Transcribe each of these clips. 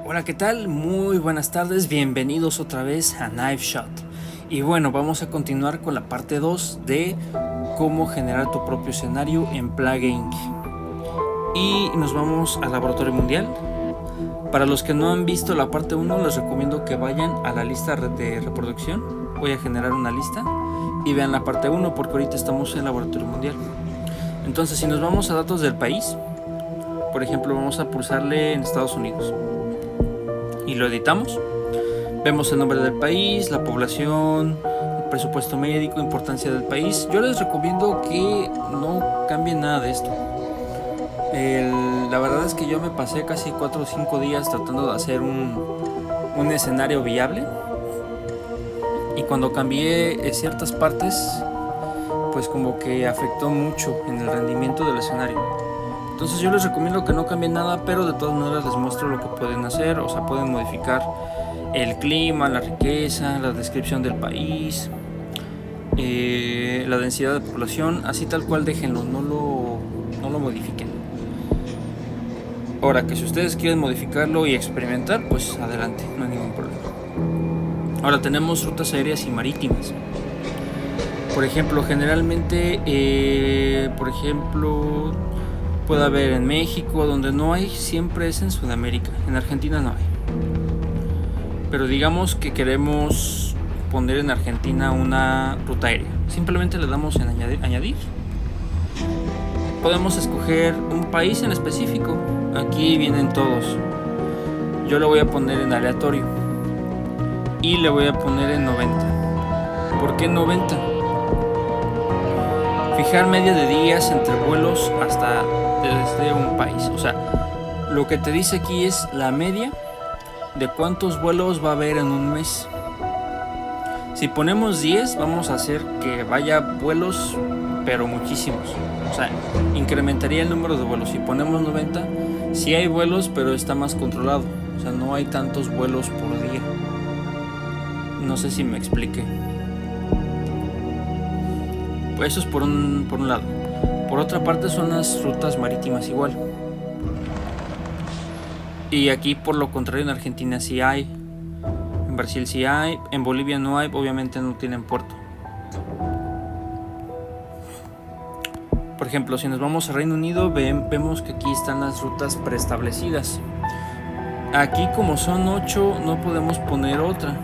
Hola, ¿qué tal? Muy buenas tardes, bienvenidos otra vez a Knife Shot. Y bueno, vamos a continuar con la parte 2 de cómo generar tu propio escenario en Plague Inc. Y nos vamos al Laboratorio Mundial. Para los que no han visto la parte 1, les recomiendo que vayan a la lista de reproducción. Voy a generar una lista y vean la parte 1 porque ahorita estamos en el Laboratorio Mundial. Entonces, si nos vamos a datos del país, por ejemplo, vamos a pulsarle en Estados Unidos y lo editamos. Vemos el nombre del país, la población, el presupuesto médico, importancia del país. Yo les recomiendo que no cambien nada de esto. La verdad es que yo me pasé casi 4 o 5 días tratando de hacer un escenario viable. Y cuando cambié ciertas partes, pues como que afectó mucho en el rendimiento del escenario. Entonces yo les recomiendo que no cambien nada, pero de todas maneras les muestro lo que pueden hacer. O sea, pueden modificar el clima, la riqueza, la descripción del país, la densidad de población, así tal cual déjenlo, no lo modifiquen. Ahora que si ustedes quieren modificarlo y experimentar, pues adelante, no hay ningún problema. Ahora tenemos rutas aéreas y marítimas. Por ejemplo, generalmente, puede haber en México, donde no hay, siempre es en Sudamérica. En Argentina no hay. Pero digamos que queremos poner en Argentina una ruta aérea. Simplemente le damos en añadir. Podemos escoger un país en específico. Aquí vienen todos. Yo le voy a poner en aleatorio. Y le voy a poner en 90. ¿Por qué 90? Fijar media de días entre vuelos hasta desde un país. O sea, lo que te dice aquí es la media de cuántos vuelos va a haber en un mes. Si ponemos 10, vamos a hacer que vaya vuelos, pero muchísimos. O sea, incrementaría el número de vuelos. Si ponemos 90, sí hay vuelos, pero está más controlado. O sea, no hay tantos vuelos por día. No sé si me expliqué. Pues eso es por un lado. Por otra parte son las rutas marítimas igual. Y aquí por lo contrario en Argentina sí hay. En Brasil sí hay. En Bolivia no hay. Obviamente no tienen puerto. Por ejemplo, si nos vamos a Reino Unido, vemos que aquí están las rutas preestablecidas. Aquí como son 8 no podemos poner otra.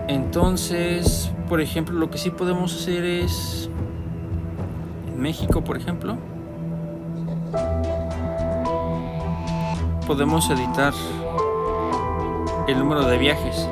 Entonces, por ejemplo, lo que sí podemos hacer es en México, por ejemplo, podemos editar el número de viajes.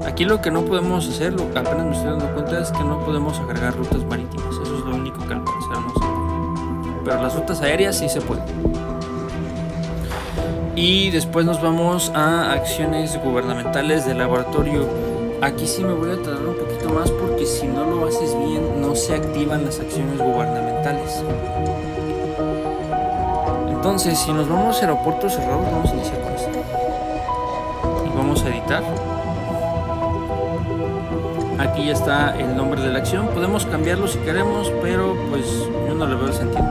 Aquí lo que no podemos hacer, apenas me estoy dando cuenta, es que no podemos agregar rutas marítimas. Eso es lo único que al parecer no se puede. Pero las rutas aéreas sí se pueden. Y después nos vamos a acciones gubernamentales del laboratorio. Aquí sí me voy a tardar un poquito más porque si no lo haces bien no se activan las acciones gubernamentales. Entonces, si nos vamos a aeropuertos cerrados, vamos a iniciar con esto. Y vamos a editar. Aquí ya está el nombre de la acción. Podemos cambiarlo si queremos, pero pues yo no le veo el sentido.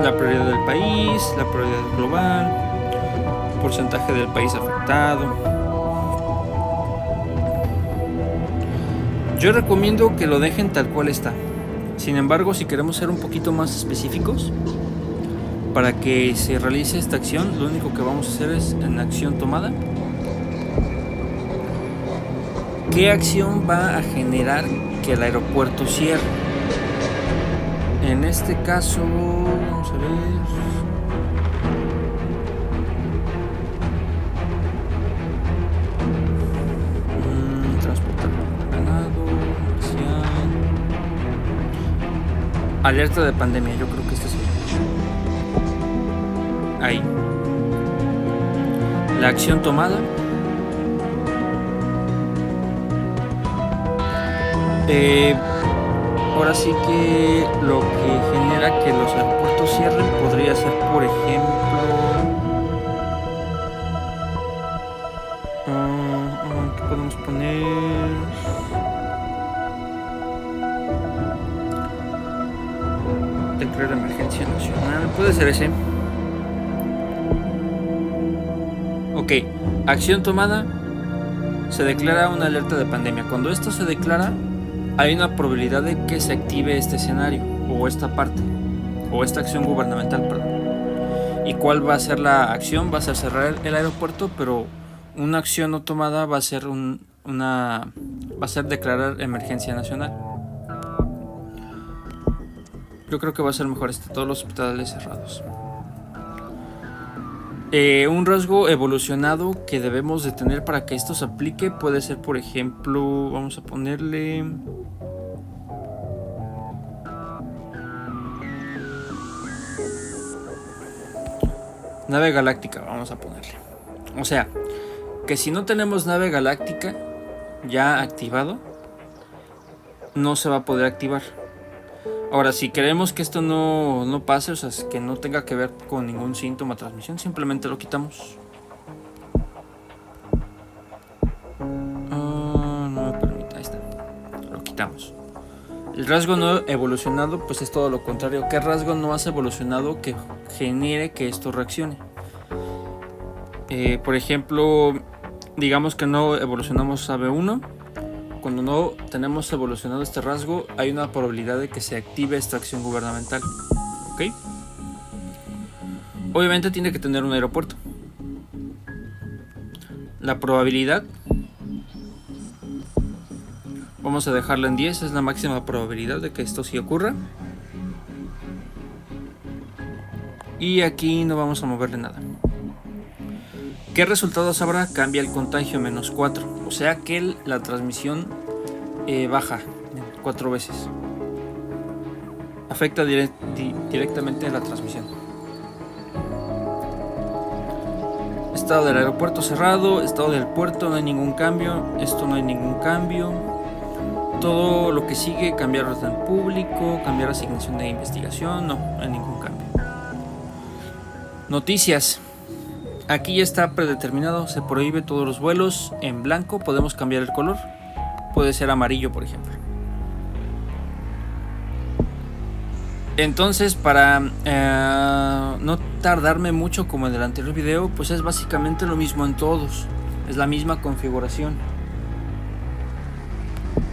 La prioridad del país, la prioridad global, porcentaje del país afectado. Yo recomiendo que lo dejen tal cual está. Sin embargo, si queremos ser un poquito más específicos, para que se realice esta acción, lo único que vamos a hacer es en acción tomada. ¿Qué acción va a generar que el aeropuerto cierre? En este caso, vamos a ver. Transportar ganado, comercial. Alerta de pandemia, yo creo que este es ahí. La acción tomada. Ahora sí que lo que genera que los aeropuertos cierren podría ser, por ejemplo, ¿qué podemos poner? declarar emergencia nacional. Puede ser ese. Ok, acción tomada. Se declara una alerta de pandemia. Cuando esto se declara, hay una probabilidad de que se active este escenario, o esta parte, o esta acción gubernamental, perdón. ¿Y cuál va a ser la acción? Va a ser cerrar el aeropuerto, pero una acción no tomada va a ser va a ser declarar emergencia nacional. Yo creo que va a ser mejor todos los hospitales cerrados. Un rasgo evolucionado que debemos de tener para que esto se aplique puede ser, por ejemplo, vamos a ponerle... nave galáctica, vamos a ponerle. O sea, que si no tenemos nave galáctica ya activado, no se va a poder activar. Ahora, si queremos que esto no pase, o sea, que no tenga que ver con ningún síntoma de transmisión, simplemente lo quitamos. No me permite, ahí está. Lo quitamos. El rasgo no evolucionado, pues es todo lo contrario. ¿Qué rasgo no has evolucionado que genere que esto reaccione? Por ejemplo, digamos que no evolucionamos a B1. Cuando no tenemos evolucionado este rasgo, hay una probabilidad de que se active esta acción gubernamental. ¿Ok? Obviamente tiene que tener un aeropuerto. La probabilidad, vamos a dejarla en 10, es la máxima probabilidad de que esto sí ocurra. Y aquí no vamos a moverle nada. ¿Qué resultados habrá? Cambia el contagio -4. O sea que la transmisión baja 4 veces. Afecta directamente la transmisión. Estado del aeropuerto cerrado. Estado del puerto, no hay ningún cambio. Esto no hay ningún cambio. Todo lo que sigue, cambiar orden público, cambiar asignación de investigación, no hay ningún cambio. Noticias. Aquí ya está predeterminado, se prohíbe todos los vuelos en blanco, podemos cambiar el color, puede ser amarillo por ejemplo. Entonces, para no tardarme mucho como en el anterior video, pues es básicamente lo mismo en todos, es la misma configuración.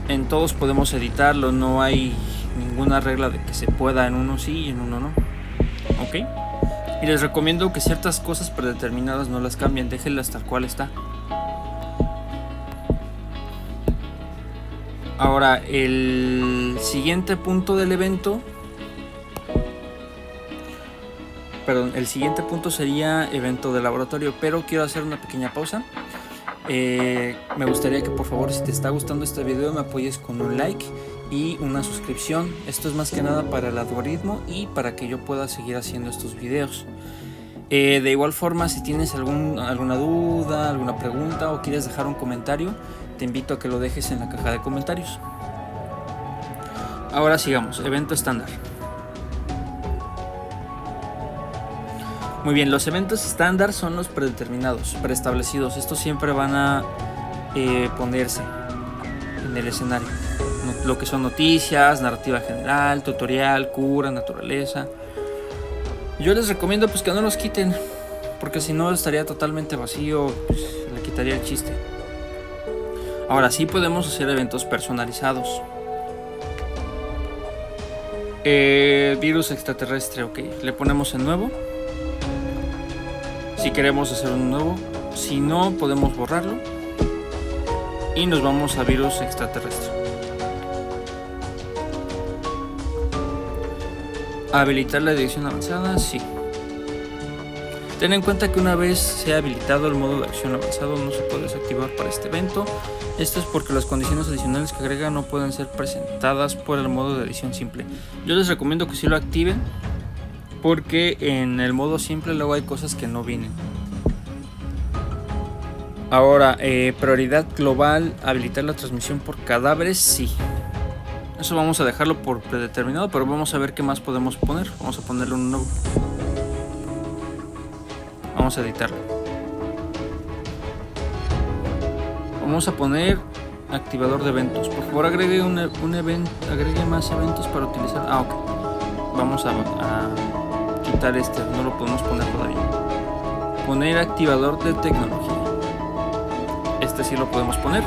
En todos podemos editarlo, no hay ninguna regla de que se pueda en uno sí y en uno no. Ok. Y les recomiendo que ciertas cosas predeterminadas no las cambien, déjenlas tal cual está. Ahora, el siguiente punto del evento, el siguiente punto sería evento de laboratorio, pero quiero hacer una pequeña pausa. Me gustaría que por favor, si te está gustando este video, me apoyes con un like y una suscripción. Esto es más que nada para el algoritmo y para que yo pueda seguir haciendo estos videos. De igual forma, si tienes alguna duda, alguna pregunta o quieres dejar un comentario, te invito a que lo dejes en la caja de comentarios. Ahora sigamos, evento estándar. Muy bien, los eventos estándar son los predeterminados, preestablecidos. Estos siempre van a ponerse en el escenario. Lo que son noticias, narrativa general, tutorial, cura, naturaleza. Yo les recomiendo pues que no los quiten, porque si no estaría totalmente vacío, pues, le quitaría el chiste. Ahora sí podemos hacer eventos personalizados. Virus extraterrestre, ok, le ponemos en nuevo. Si queremos hacer un nuevo, si no podemos borrarlo y nos vamos a virus extraterrestre. Habilitar la dirección avanzada, sí. Ten en cuenta que una vez sea habilitado el modo de acción avanzado no se puede desactivar para este evento. Esto es porque las condiciones adicionales que agrega no pueden ser presentadas por el modo de edición simple. Yo les recomiendo que sí lo activen, porque en el modo simple luego hay cosas que no vienen. Ahora, prioridad global, habilitar la transmisión por cadáveres, sí. Eso vamos a dejarlo por predeterminado, pero vamos a ver qué más podemos poner. Vamos a ponerle un nuevo. Vamos a editarlo. Vamos a poner activador de eventos. Por favor, agregue agregue más eventos para utilizar. Ok. Vamos a quitar este, no lo podemos poner todavía. Poner activador de tecnología. Este sí lo podemos poner.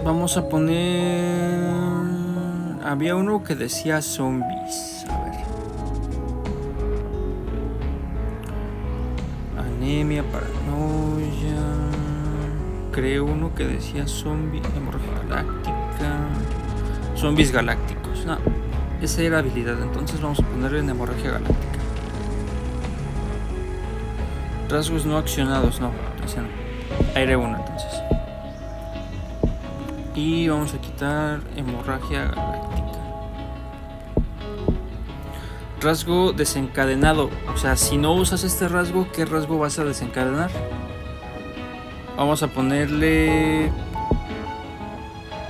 Vamos a poner... Había uno que decía zombies. A ver. Anemia, paranoia. Creo uno que decía zombie, hemorragia galáctica. Zombies galácticos. No, esa era habilidad. Entonces vamos a ponerle en hemorragia galáctica. Rasgos no accionados. No, ese no. Aire 1 entonces. Y vamos a quitar hemorragia galáctica. Rasgo desencadenado. O sea, si no usas este rasgo, ¿qué rasgo vas a desencadenar? Vamos a ponerle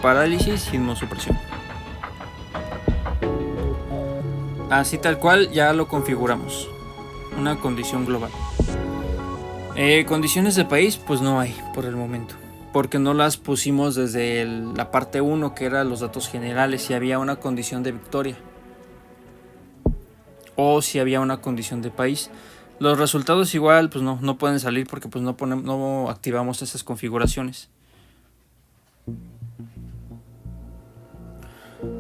parálisis y inmunosupresión. Así tal cual ya lo configuramos. Una condición global. Condiciones de país, pues no hay por el momento. Porque no las pusimos desde la parte 1, que era los datos generales, si había una condición de victoria. O si había una condición de país. Los resultados igual pues no pueden salir porque pues no activamos esas configuraciones.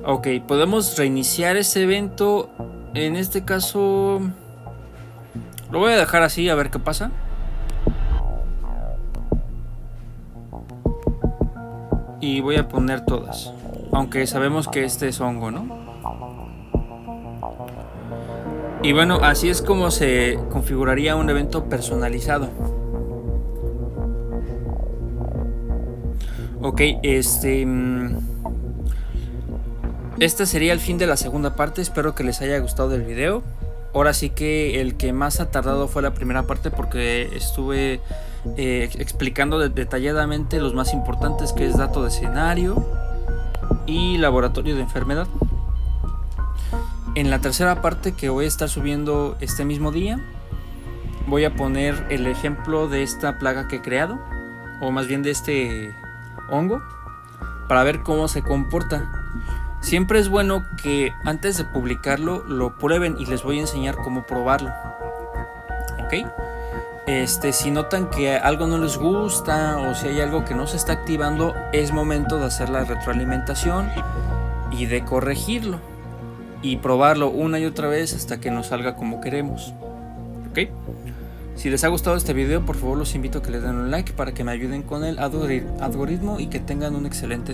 Ok, podemos reiniciar ese evento. En este caso lo voy a dejar así a ver qué pasa. Y voy a poner todas. Aunque sabemos que este es hongo, ¿no? Y bueno, así es como se configuraría un evento personalizado. Ok, este sería el fin de la segunda parte. Espero que les haya gustado el video. Ahora sí que el que más ha tardado fue la primera parte, porque estuve explicando detalladamente los más importantes, que es dato de escenario y laboratorio de enfermedad. En la tercera parte, que voy a estar subiendo este mismo día, voy a poner el ejemplo de esta plaga que he creado, o más bien de este hongo, para ver cómo se comporta. Siempre es bueno que antes de publicarlo lo prueben, y les voy a enseñar cómo probarlo. Ok, si notan que algo no les gusta o si hay algo que no se está activando, es momento de hacer la retroalimentación y de corregirlo y probarlo una y otra vez hasta que nos salga como queremos. Ok, si les ha gustado este video, por favor los invito a que le den un like para que me ayuden con el algoritmo y que tengan un excelente